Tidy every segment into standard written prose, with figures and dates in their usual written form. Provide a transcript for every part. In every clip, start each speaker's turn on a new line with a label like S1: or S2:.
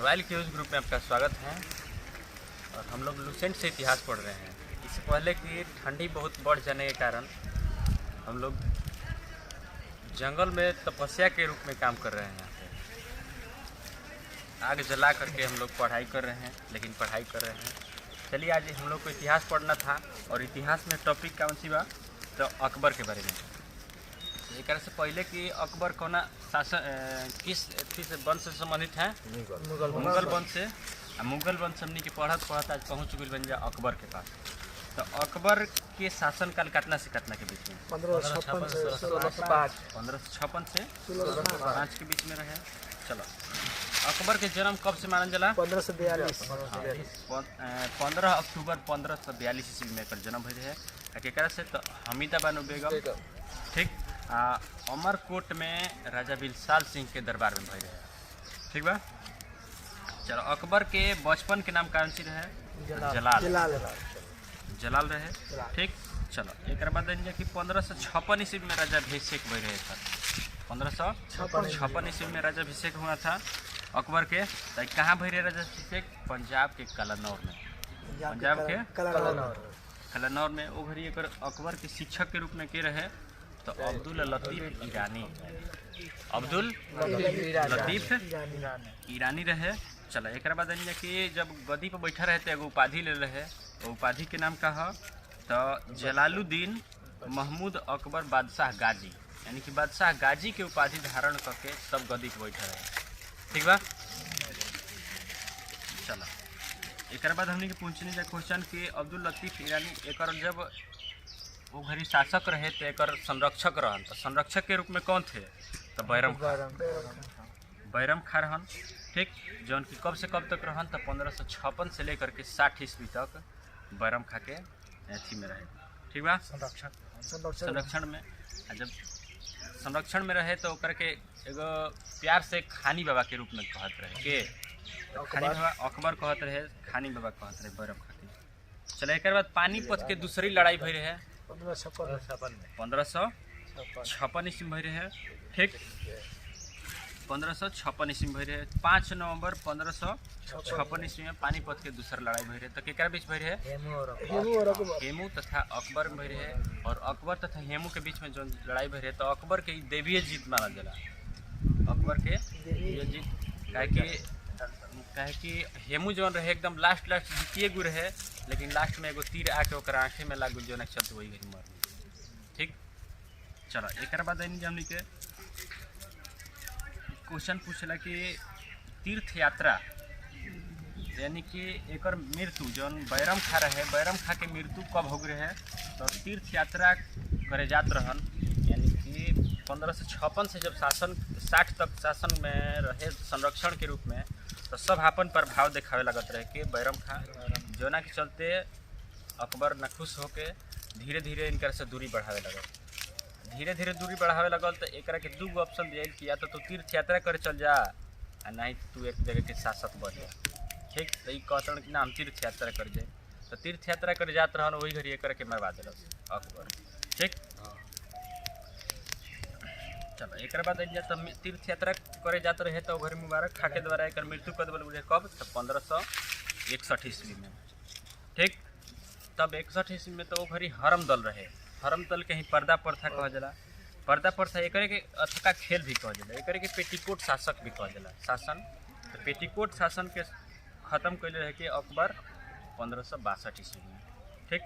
S1: Royal quiz group में आपका स्वागत है। और हम लोग लुसेंट से इतिहास पढ़ रहे हैं। इससे पहले कि ठंडी बहुत बढ़ जाने के कारण हम लोग जंगल में तपस्या के रूप में काम कर रहे हैं। यहाँ पे आग जला करके हम लोग पढ़ाई कर रहे हैं, लेकिन पढ़ाई कर रहे हैं। चलिए, आज हम लोग को इतिहास पढ़ना था और इतिहास में टॉपिक कौन सी बा, तो अकबर के बारे में। एक से पहले कि अकबर कौना शासन किस अथी से वंश से संबंधित है? मुगल वंश से। मुगल वंश हमने के पढ़त पढ़त आज पहुँच गई बन जा अकबर के पास। तो अकबर के शासनकाल कितना से कितना के बीच में?
S2: 1556 से
S1: 1556 से 1605 के बीच में रहे। चलो, अकबर के जन्म कब से मानल जाला?
S2: 1542।
S1: 15 अक्टूबर 1542 ईस्वी में एकर जन्म भइल है। केकरा से? तो हमीदा बानो बेगम, ठीक, अमरकोट में राजा बिलसाल सिंह के दरबार में भइल है। ठीक बा। चलो, अकबर के बचपन के नाम कौन सी रहे? जलाल रहे। ठीक। चलो, एक बाद कि 1556 ईस्वी में राजा अभिषेक भइल रहे सर। 1556 ईस्वी में राजा अभिषेक हुआ था अकबर के। तो कहाँ भइल रहे राजा अभिषेक? पंजाब के कलानौर में। पंजाब के कलानौर में। वो घड़ी एक अकबर के शिक्षक के रूप में के रहे? तो अब्दुल लतीफ ईरानी। अब्दुल लतीफ ईरानी रहे। चलो, एक बाद कि जब गद्दी पर बैठा रहे तो एगो उपाधि ले रहे। तो उपाधि के नाम का है तो जलालुद्दीन महमूद अकबर बादशाह गाजी, यानी कि बादशाह गाजी के उपाधि धारण करके सब गद्दी पर बैठा रहे। ठीक बा। चलो, एक बाद हमने पूछने जा क्वेश्चन कि अब्दुल लतीफ ईरानी एक जब वो घड़ी शासक रहे तो एक संरक्षक रहन। तो संरक्षक के रूप में कौन थे? तो बैरम खा रहन। ठीक, जौन की कब से कब तक रहन? तो 1556 से लेकर के 60 ईस्वी तक बैरम खा के अथी में रहे। ठीक बा। संरक्षण में। जब संरक्षण में रहे तो ओकर के एगो प्यार से खानी बाबा के रूप में कहत रहे। के खानी बाबा अकबर कहत रहे, खानी बाबा कहत रहे बैरम खा के। चलो, एक बाद पानीपत के दूसरी लड़ाई भई रहे 1556 ईस्वी में रहे। ठीक, 1556 ईस्वी में रहे। 5 नवंबर 1556 ईस्वी में पानीपत के दूसरा लड़ाई भई रहे। तो केकरा बीच भई रहे? हेमू तथा अकबर में भई रहे। और अकबर तथा हेमू के बीच में जो लड़ाई भई रहे तो अकबर के देवीय जीत मानल जाला। अकबर के देवीय जीत काहे कि हेमू जौन रहे एकदम लास्ट जीतिए गु रहे, लेकिन लास्ट में एगो तीर आके ओकर आँखें में लागल, जो चलते वही घड़ी मर गई। ठीक। चलो, एक बाद हमने के क्वेश्चन पूछला कि तीर्थ यात्रा, यानी कि एक मृत्यु जौन बैरम खा रहे, बैरम खा के मृत्यु कब हो गए है? तो तीर्थ यात्रा करे जात रहन, यानी कि 1556 से जब शासन 60 तक शासन में रहे संरक्षण के रूप में, तो सब अपन प्रभाव दिखावे लगत रहे कि बैरम खा, जोना के चलते अकबर नाखुश होके धीरे धीरे इनकर से दूरी बढ़ावे लगल। धीरे धीरे दूरी बढ़ावे लगल तो एक के दू ऑप्शन दिया कि या तो तू तीर्थ यात्रा करे चल जा, और नहीं तो तू एक जगह के शासक बन जा। ठीक। तो ये कहते कि ना हम तीर्थ यात्रा कर जाए। तो तीर्थ यात्रा करे जात रहन, वही घड़ी एक के मरवा दिल अकबर। ठीक। चलो, एक बाद तो तीर्थ यात्रा करे जाते रहे तो घर मुबारक खा के द्वारा एक मृत्यु कर देवल कब? तो 1561 ईस्वी में। ठीक। तब 61 ईस्वी में तो वो घड़ी हरम दल रहे। हरम दल के ही पर्दा प्रथा कह जाला। पर्दा प्रथा एक के अथका खेल भी कह जाला, एक के पेटीकोट शासक भी कह जाला। शासन तो पेटीकोट शासन के खत्म कैले रहे कि अकबर 1562 ईस्वी में। ठीक।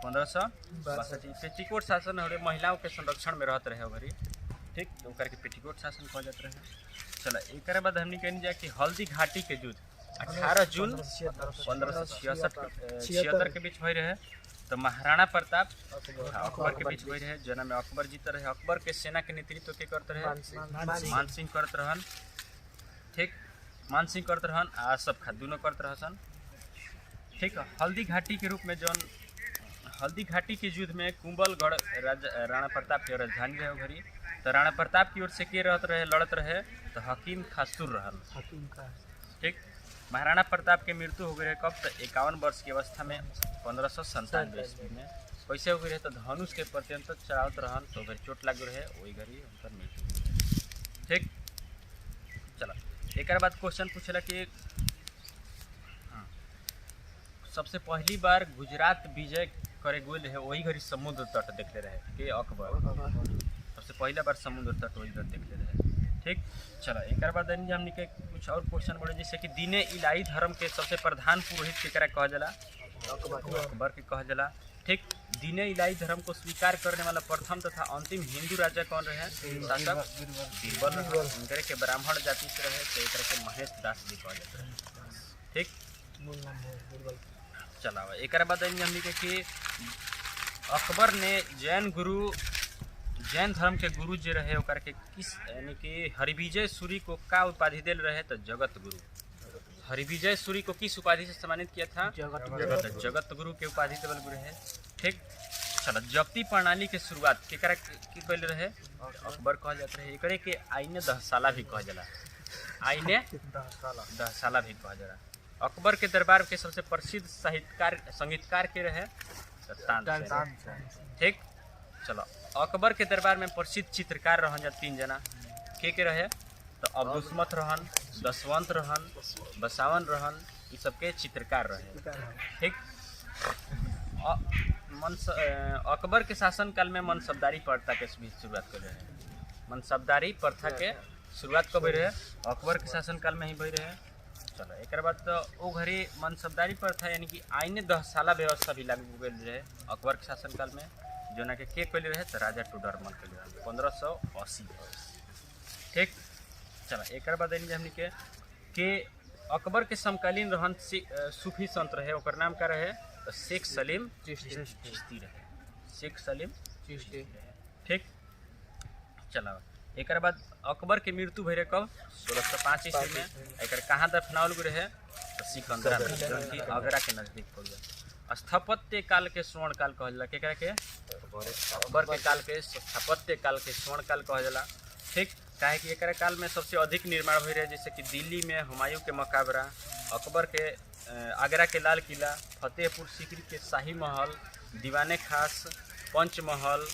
S1: 1562 पेटीकोट शासन हो रहे, महिलाओं के संरक्षण में रहते रहे घड़ी। ठीक। तो ओकर के पेटीकोट शासन कह जाते रहे। चलो, एक बाद हमने कहनी जाए कि हल्दी घाटी के युद्ध 18 जून 1576 के बीच भई रहे। तो महाराणा प्रताप अकबर के बीच भई रहे, जना में अकबर जीते रहे। अकबर के सेना के नेतृत्व के करते रहे? मान सिंह करते रहन। ठीक, मान सिंह करते रहन, आसफ खां दोनों करते रहसन। ठीक। हल्दी घाटी के रूप में जौन हल्दी घाटी के युद्ध में कुंभलगढ़ राणा प्रताप के राजधानी रहे घड़ी। तो राणा प्रताप की ओर से के रहत रहे, लड़त रहे? तो हकीम खासुर रहन। ठीक। महाराणा प्रताप के मृत्यु हो गई है कब? तो 51 वर्ष की अवस्था में 1597 ईस्वी में। कैसे हो गई है? तो धनुष के प्रत्यंत चढ़ावत रहन, तो घड़ी चोट लग रहे, वही घड़ी उनका मृत्यु। ठीक। चलो, एक बाद क्वेश्चन पूछला कि सबसे पहली बार गुजरात विजय करे गोल है वही घड़ी समुद्र तट देखले रहे के अकबर। सबसे पहला बार समुद्र तट वही घर देखले रहे। ठीक, चलो एक बाद हमने के कुछ और क्वेश्चन बढ़े, जैसे कि दीने इलाही धर्म के सबसे प्रधान पुरोहित केकरा कहा जाला? अकबर के कहा जाला। ठीक, दीने इलाही धर्म को स्वीकार करने वाला प्रथम तथा अंतिम हिंदू राजा कौन रहे? शासक बीरबल। इनकरे के ब्राह्मण जाति से रहे तो एक के महेश दास भी कहा जाता है। ठीक, चला एक बाद हमने के कि अकबर ने जैन धर्म के गुरु जो रहे ओकर के किस यानी कि हरिविजय सूरी को का उपाधि दिल रहे? तो जगत गुरु। हरिविजय सूरी को किस उपाधि से सम्मानित किया था? जगत गुरु के उपाधि देवल गुरु है। ठीक, चलो जप्ती प्रणाली के शुरुआत केकरा की कइले रहे? अकबर कहा जाता है। एकरे के आईने दहसाला भी कहा जाला। आईने दहसाला भी कहा जाला। अकबर के दरबार के सबसे प्रसिद्ध साहित्यकार संगीतकार के रहे? तानसेन। ठीक, चलो अकबर के दरबार में प्रसिद्ध चित्रकार रहन जा 3 जना के रहे? तो अब्दुस्मत रहन, दसवंत रहन, बसावन रहन, ये सबके चित्रकार रहे। ठीक, अकबर के शासनकाल में मनसबदारी प्रथा के भी शुरुआत कर रहे। मनसबदारी प्रथा के शुरुआत कब रहे? अकबर के शासनकाल में ही भई रहे। चलो एक बाद तो वो घड़ी मनसबदारी प्रथा यानी कि आईने दहसाला व्यवस्था भी लागू कर रहे अकबर के शासनकाल में, जो ना के कैले रहे? तो राजा टोडरमल के रहे 1580। ठीक, चलो एक बाद हमने के अकबर के समकालीन रहन सूफी संत रहे, ओकर नाम का रहे? तो शेख सलीम चिश्ती रहे। शेख सलीम चिश्ती। ठीक, चलो एक बाद अकबर के मृत्यु भई रहे कब? 1605 ईस्वी में। एक कहाँ दफनावल गए रहे? तो सिकंदरा में, जो कि आगरा के नजदीक पड़ गया। स्थापत्य काल के स्वर्ण काल कहल जाला केकरा के? अकबर के काल के स्थापत्य काल के स्वर्ण काल कहल जाला। ठीक, काहे कि एकरा काल में सबसे अधिक निर्माण भई रहे, जैसे कि दिल्ली में हुमायूं के मकबरा, अकबर के आगरा के लाल किला, फतेहपुर सीकरी के शाही महल, दीवाने खास, पंचमहल,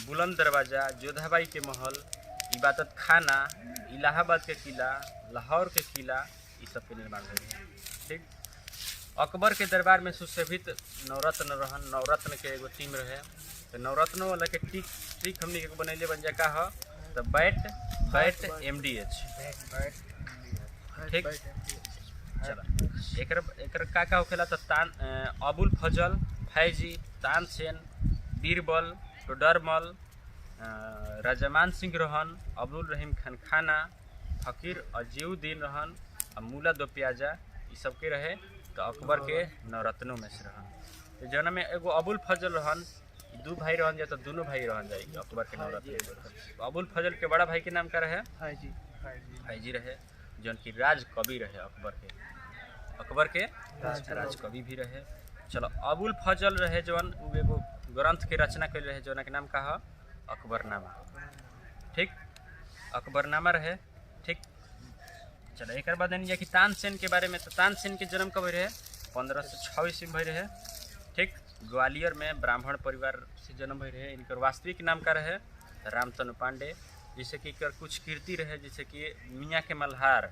S1: बुलंद दरवाजा, जोधाबाई के महल, इबादत खाना, इलाहाबाद के किला, लाहौर के किला, ये सब के निर्माण हुए। ठीक, अकबर के दरबार में सुशोभित नवरत्न रहन। नवरत्न के एगो टीम रहे। तो नवरत्नों वाला के ट्रिक हमने बनैले बन जा का ह? तो बैट MDH। ठीक, चलो एक का होखेला? तो अबुल फजल, फैजी, तानसेन, बीरबल, टोडरमल, राजमान सिंह रहन, अब्दुल रहीम खान खाना, फकीर अजीउद्दीन रहन, मुला दो प्याजा, ये सब के रहे। तो अकबर के नवरत्नों में से रहन। तो जौन में एगो अबुल फजल रहन, 2 भाई रहन जा, तो दोनों भाई रहन जाएगी अकबर के नवरत्न। तो अबुल फजल के बड़ा भाई के नाम का रहे? फैजी रहे, जौन की राज कवि रहे अकबर के राज कवि भी रहे। चलो अबुल फजल रहे जौन एगो ग्रंथ के रचना कर रहे, जौन के नाम का है अकबरनामा। ठीक, अकबरनामा रहे। ठीक, चलो एक बाद जानिए कि तानसेन के बारे में। तो तानसेन के जन्म कब रहे? 1506 ईस्वी में रहे। ठीक, ग्वालियर में ब्राह्मण परिवार से जन्म भई रहे। इनकर वास्तविक नाम का रहे? रामतनु पांडे। जैसे कि कुछ कीर्ति रहे, जैसे कि मियाँ के मल्हार,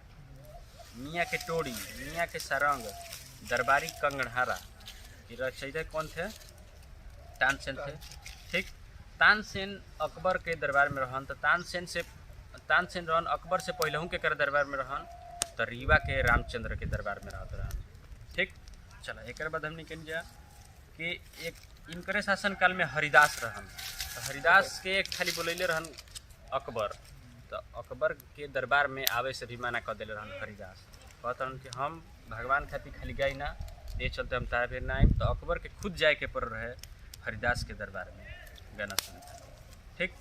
S1: मियाँ के टोड़ी, मियाँ के सारंग, दरबारी कंगड़हारा, ये रचयिता कौन थे? तानसेन थे। ठीक, तानसेन अकबर के दरबार में रहन। तो तानसेन रहन अकबर से पहले के कर दरबार में रहन। तो रीवा के रामचंद्र के दरबार में रहत रहन। ठीक, चलो एक बाद हमने कह जा कि एक इनकरे शासनकाल में हरिदास रहन। तो हरिदास के खाली बोलैले रहन अकबर। तो अकबर के दरबार में आवे से भी मना कर दिले रहन हरिदास। कहत रहन कि हम भगवान खातिर खाली गई ना, ये चलते हम तारा फिर ना आइम। तो अकबर के खुद जाए के पड़ रहे हरिदास के दरबार में गाना सुनता। ठीक,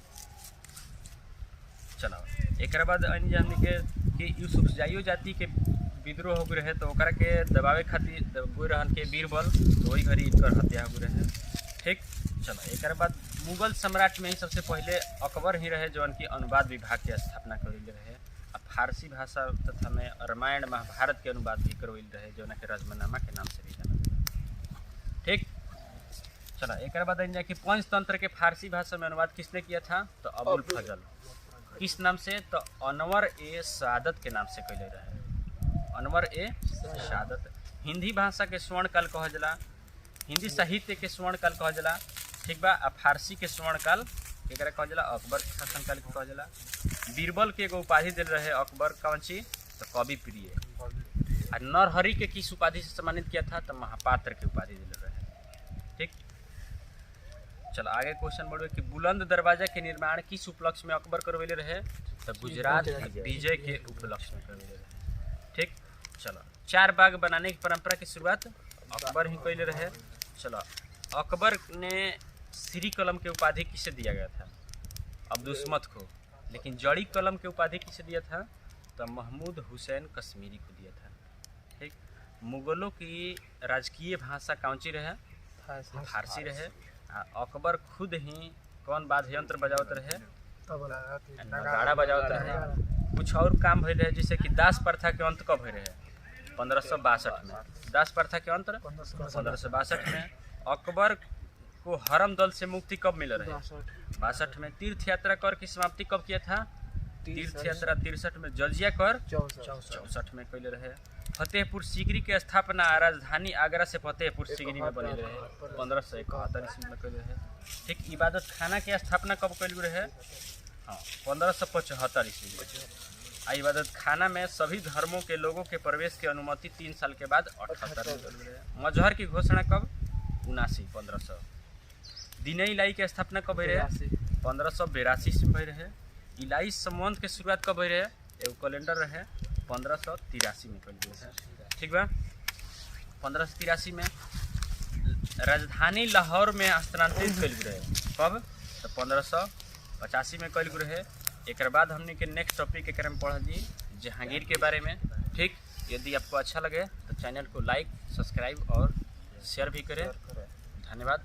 S1: चलो एक बाद हमने कि यूसुफ जाइयो जाति के विद्रोह हो रहे। तो ओकरा के दबावे खातिर गए रहन के बीरबल। तो वही घड़ी इनकर हत्या हो रहे। ठीक, चलो एक बाद मुगल सम्राट में ही सबसे पहले अकबर ही रहे जौन की अनुवाद विभाग के स्थापना करले रहे। आ फारसी भाषा तथा में रामायण महाभारत के अनुवाद भी करवैल रहे, जौन के रजमनामा के नाम से भी जानल जाता। ठीक, चलो एक बाद जाए कि पंचतंत्र के फारसी भाषा में अनुवाद किसने किया था? तो अबुल फजल। किस नाम से? तो अनवर ए सादत के नाम से कैले रहे। अनवर ए सादत। हिंदी भाषा के स्वर्ण काल कहल जाला, हिंदी साहित्य के स्वर्ण काल कहल जाला, ठीक बा। आ फारसी के स्वर्ण काल एकरा कहल जाला अकबर के शासन काल के कहल जाला। बीरबल के एगो उपाधि दिल रहे अकबर, कौन सी? तो कवि प्रिय। और नरहरि के किस उपाधि से सम्मानित किया था? तो महापात्र के उपाधि दिल रहे, ठीक। चलो आगे क्वेश्चन बढ़े कि बुलंद दरवाजा के निर्माण किस उपलक्ष्य में अकबर करवेले रहे? तो गुजरात विजय के उपलक्ष्य में करवेले रहे, ठीक। चलो चार बाग बनाने की परंपरा की शुरुआत अकबर ही कैले रहे। चलो अकबर ने श्री कलम के उपाधि किसे दिया गया था? अब्दुस्मत को। लेकिन जड़ी कलम के उपाधि किसे दिया था? तो महमूद हुसैन कश्मीरी को दिया था, ठीक। मुगलों की राजकीय भाषा कौन सी रहे? फारसी रहे। अकबर खुद ही कौन वाद्य यंत्र बजावत रहे? नगाड़ा बजावत रहे। कुछ और काम भइल रहे, जैसे कि दास प्रथा के अंत कब भइल रहे? 1562 में। दास प्रथा के अंत 1562 में। अकबर को हरम दल से मुक्ति कब मिल रहे? 62 में। तीर्थ यात्रा कर की समाप्ति कब किया था? तीर्थ यात्रा 63 में। जजिया कर 64 में कैले रहे। फतेहपुर सीकरी के स्थापना राजधानी आगरा से फतेहपुर सीकरी में बने रहे 1571 ईस्वी में कैले रहे, ठीक। इबादत खाना के स्थापना कब कैल रहे? हाँ 1575 ईस्वी में। इबादत खाना में सभी धर्मों के लोगों के प्रवेश की अनुमति 3 साल के बाद 78 में कैल रहे। मजहर की घोषणा कब? 1500। दीन इलाई के स्थापना कब रहे? 1582 ईस्वी में रहे। इलाई संवंत के शुरुआत कब रहे? एगो कैलेंडर रहे 1583 में कैल रहे, ठीक बा। 1583 में राजधानी लाहौर में स्थानांतरित कैल रहे, कब? तो 1585 में कैल रहे। एक बाद हमने के नेक्स्ट टॉपिक एक में पढ़ दी जहांगीर के बारे में, ठीक। यदि आपको अच्छा लगे तो चैनल को लाइक, सब्सक्राइब और शेयर भी करें। धन्यवाद।